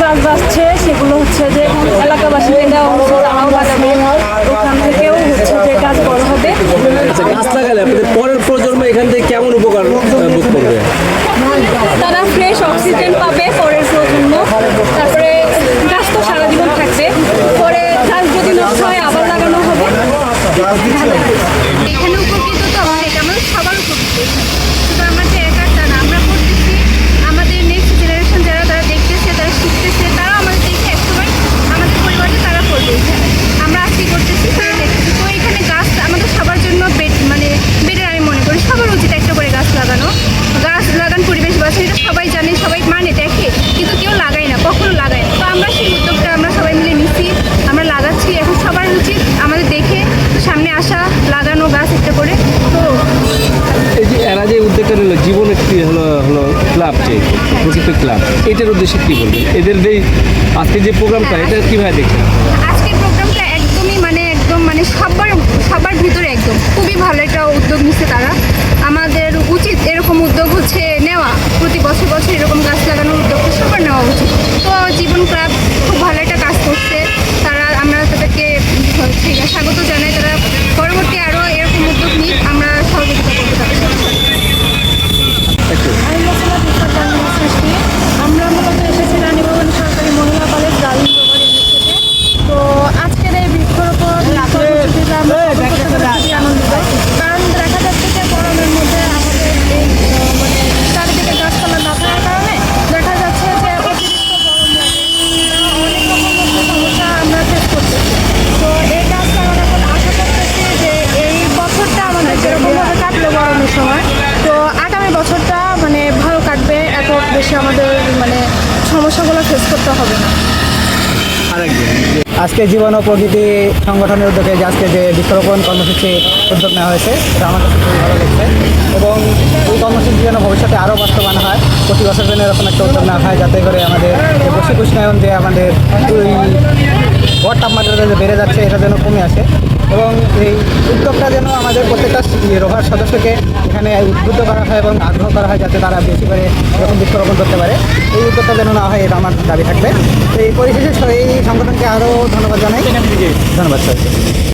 গাছ বাঁচছে সেগুলো হচ্ছে যে এলাকাবাসীকে দেওয়া হচ্ছে, তারাও লাগাবে, ওখান থেকেও হচ্ছে যে গাছ বড় হবে। আচ্ছা, গাছ লাগালে আপনাদের পরের প্রজন্ম এখান থেকে কেমন উপকার ভোগ করবে? তারা ফ্রেশ অক্সিজেন পাবে পরের প্রজন্ম, তারপরে গাছ তো সারা জীবন থাকবে, পরে গাছ যদি নষ্ট হয় আবার লাগানো হবে। এখানে উপকৃত তো অনেক, আমাদের সবার উপকৃত, শুধু আমাদের একারটা না, আমরা করতেছি, আমাদের নেক্সট জেনারেশন যারা তারা দেখতেছে, তারা শিখতেছে, তারা আমাদের দেখে একসময় আমাদের পরিবারে তারা করবে। এখানে আমরা আজকে করতেছি, তারা দেখতেছি। তো এখানে গাছ আমাদের সবার জন্য বেটার আমি মনে করি। সবার উচিত একটা করে গাছ লাগানো, গাছ লাগান, পরিবেশ বাঁচান, এটা সবাই জানে, সবাই মানে দেখে, কিন্তু কেউ লাগায় না, কখনো লাগায় না। তো আমরা সেই উদ্যোগটা আমরা সবাই মিলে নিচ্ছি, আমরা লাগাচ্ছি। এখন সবার উচিত আমাদের দেখে সামনে আসা, লাগানো গাছ একটা করে। তো এই যে এরা যে উদ্যোগটা নিল, জীবন একটি হলো ক্লাব, যে প্রকৃত ক্লাব, এটার উদ্দেশ্যে কী বলবেন? এদের যে আজকে যে প্রোগ্রামটা, এটা কীভাবে দেখছেন? আজকের প্রোগ্রামটা একদমই একদম সবার ভিতরে একদম খুবই ভালো একটা উদ্যোগ নিচ্ছে তারা। আমাদের উচিত এরকম উদ্যোগ হচ্ছে নেওয়া, প্রতি বছর বছর এরকম গাছ লাগানোর উদ্যোগটা সবার নেওয়া উচিত। তো জীবন ক্লাব খুব ভালো একটা কাজ করছে তারা, আমরা তাদেরকে ঠিক আছে স্বাগত জানাই। তারা পরবর্তী আরও এরকম উদ্যোগ নিক, আমরা সহযোগিতা করবো তাদের সাথে। আমি মোহাম্মদ ইসমাত জাহান সৃষ্টি। আমরা মূলত এসেছি রানীভবন সরকারি মহিলা কলেজ রাজীব রোভার ইউনিট থেকে। তো আজকের এই বৃক্ষরোপণ কর্মসূচিতে আমরা সবাই করতে পেরে খুবই আনন্দিত, কারণ দেখা যাচ্ছে যে গরমের মধ্যে আমাদের এই চারিদিকে গাছপালা না থাকার কারণে দেখা যাচ্ছে যে অতিরিক্ত গরম লাগে, অনেক রকম সমস্যা আমরা ফেস করতেছি। তো এই গাছ লাগানোর পর আশা করতেছি যে এই বছরটা আমাদের যেরকমভাবে কাটলো গরমের সময়, তো আগামী বছরটা ভালো কাটবে, এত বেশি আমাদের সমস্যাগুলো ফেস করতে হবে না। আজকে জীবন ও প্রকৃতি সংগঠনের উদ্যোগে যে আজকে যে বৃক্ষরোপণ কর্মসূচি উদ্যোগ নেওয়া হয়েছে, এটা আমার কাছে খুবই ভালো লাগছে। এবং এই কর্মসূচি যেন ভবিষ্যতে আরও বাস্তবায়ন হয়, প্রতি বছর যেন এরকম একটা উদ্যোগ নেওয়া হয়, যাতে করে আমাদের যে বৈশ্বিক উষ্ণায়ন, যে আমাদের গড় তাপমাত্রা যে বেড়ে যাচ্ছে, এটা যেন কমে আসে। এবং এই উদ্যোগটা যেন আমাদের প্রত্যেকটা রোভার সদস্যকে এখানে উদ্বুদ্ধ করা হয় এবং আগ্রহ করা হয়, যাতে তারা বেশি করে এরকম বৃক্ষরোপণ করতে পারে। এই উদ্যোগটা যেন নেওয়া হয়, এটা আমার দাবি থাকবে। তো এই পরিশেষে এই সংগঠনকে আরও ধন্যবাদ জানাই। ধন্যবাদ স্যার।